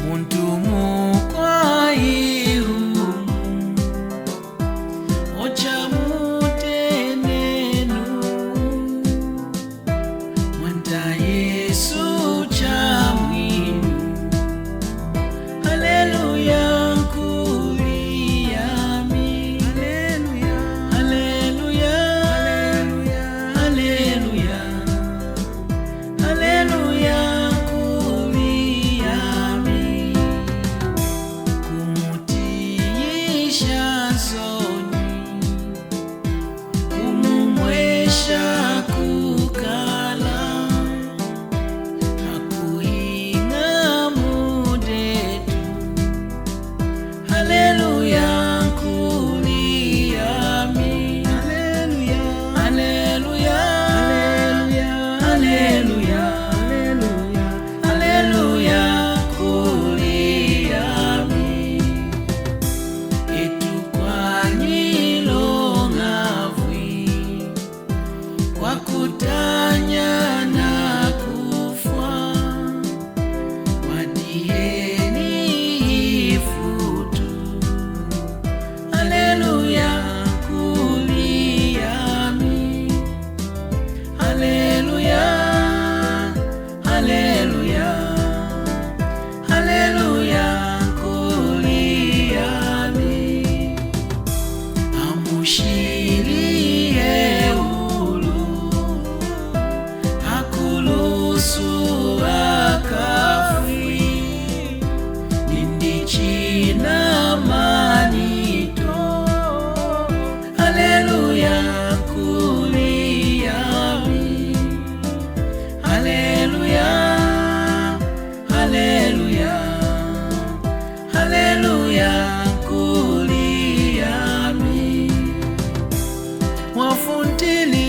muntu mukwaihu ocha mutenenu mwanta Yesu chamwinu. Haleluya nkuliyami, haleluya, haleluya, haleluya, haleluya nkuliyami. Kumutiisha zoni, kumumwesha kukala, hakuhinga mudetu. Haleluya nkuliyami, haleluya, haleluya, haleluya, haleluya nkuliyami. Etukwanyilo ngavwi kwa kutanya na kufwa, wadieni ifutu. Haleluya nkuliyami, haleluya, haleluya, haleluya nkuliyami. Amushirie ulu, hakulusu akafwi, nindichina manito. Haleluya nkuliyami, haleluya, haleluya, haleluya nkuliyami. Mwafuntili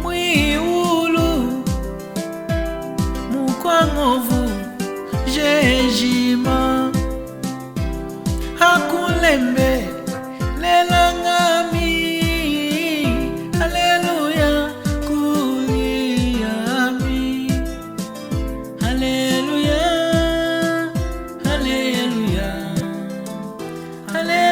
mwiulu mukwangovu jejima, hakulembe lelangami. Haleluya nkuliyami, haleluya, haleluya, haleluya.